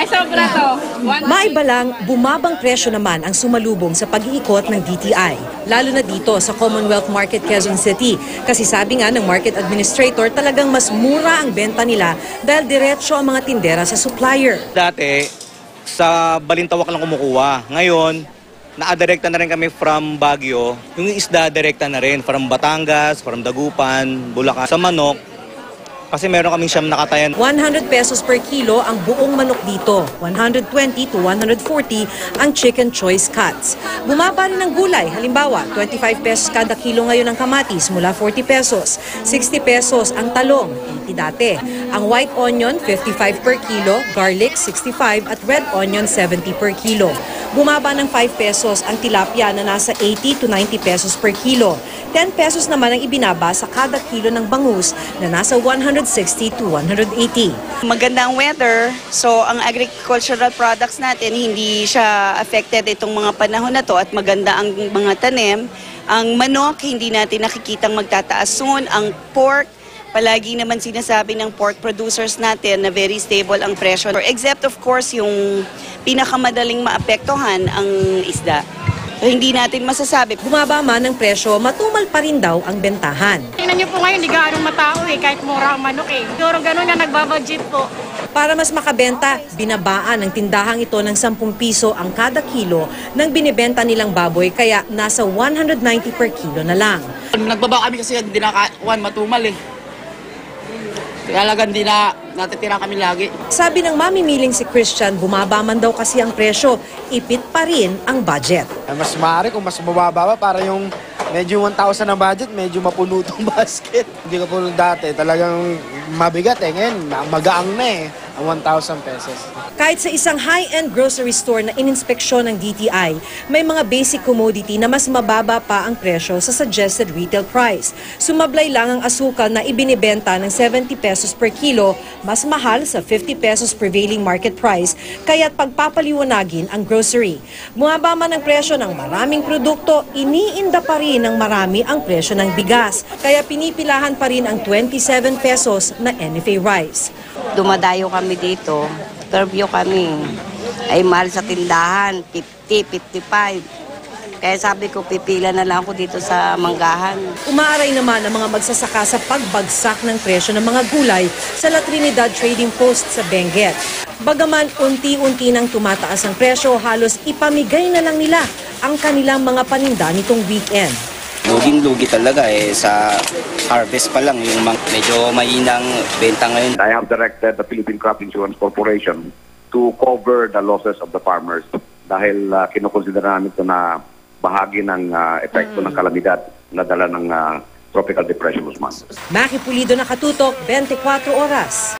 Ay, sobra to. Maiba lang, bumabang presyo naman ang sumalubong sa pag-iikot ng DTI. Lalo na dito sa Commonwealth Market, Quezon City. Kasi sabi nga ng market administrator, talagang mas mura ang benta nila dahil diretso ang mga tindera sa supplier. Dati, sa Balintawak lang kumukuha. Ngayon, nakadirekta na rin kami from Baguio. Yung isda, direkta na rin from Batangas, from Dagupan, Bulacan. Sa manok, kasi meron kaming siyam nakatayan. 100 pesos per kilo ang buong manok dito. 120 to 140 ang chicken choice cuts. Bumaba rin ang gulay. Halimbawa, 25 pesos kada kilo ngayon ang kamatis mula 40 pesos. 60 pesos ang talong, 80 dati. Ang white onion, 55 per kilo, garlic, 65 at red onion, 70 per kilo. Bumaba ng 5 pesos ang tilapia na nasa 80 to 90 pesos per kilo. 10 pesos naman ang ibinaba sa kada kilo ng bangus na nasa 160 to 180. Magandang weather, so ang agricultural products natin hindi siya affected itong mga panahon na to at maganda ang mga tanim. Ang manok, hindi natin nakikitang magtataas soon. Ang pork, palagi naman sinasabi ng pork producers natin na very stable ang presyo. Except of course yung pinakamadaling maapektuhan ang isda. So, hindi natin masasabi. Bumaba man ang presyo, matumal pa rin daw ang bentahan. Tingnan niyo po ngayon, di gaanong matao kahit mura ang manok Siguro ganun na nagbabudget po. Para mas makabenta, binabaan ng tindahang ito ng 10 piso ang kada kilo ng binibenta nilang baboy kaya nasa 190 per kilo na lang. Nagbaba kami kasi hindi na matumal Talagang hindi na natitira kami lagi. Sabi ng mamimiling si Christian, bumaba man daw kasi ang presyo, ipit pa rin ang budget. Mas maaari kung mas mababa pa para yung medyo 1,000 na budget, medyo mapuno itong basket. Hindi ka po dati, talagang mabigat ngayon, magaang na ang 1,000 pesos. Kahit sa isang high-end grocery store na ininspeksyon ng DTI, may mga basic commodity na mas mababa pa ang presyo sa suggested retail price. Sumablay lang ang asukal na ibinibenta ng 70 pesos per kilo, mas mahal sa 50 pesos prevailing market price, kaya't pagpapaliwanagin ang grocery. Bumaba man ang presyo ng maraming produkto, iniinda pa rin ng marami ang presyo ng bigas, kaya pinipilahan pa rin ang 27 pesos na NFA rice. Dumadayo kami dito, interview kami. Ay mahal sa tindahan, 50, 55. Kaya sabi ko, pipila na lang ako dito sa manggahan. Umaaray naman ang mga magsasaka sa pagbagsak ng presyo ng mga gulay sa La Trinidad Trading Post sa Benguet. Bagaman unti-unti nang tumataas ang presyo, halos ipamigay na lang nila ang kanilang mga paninda nitong weekend. Luging-lugi talaga sa harvest pa lang yung medyo mahinang benta ngayon. I have directed the Philippine Crop Insurance Corporation to cover the losses of the farmers dahil kinukonsidera namin ito na bahagi ng epekto ng kalamidad na dala ng Tropical Depression Usman. Maki Pulido, Nakatutok, 24 Oras.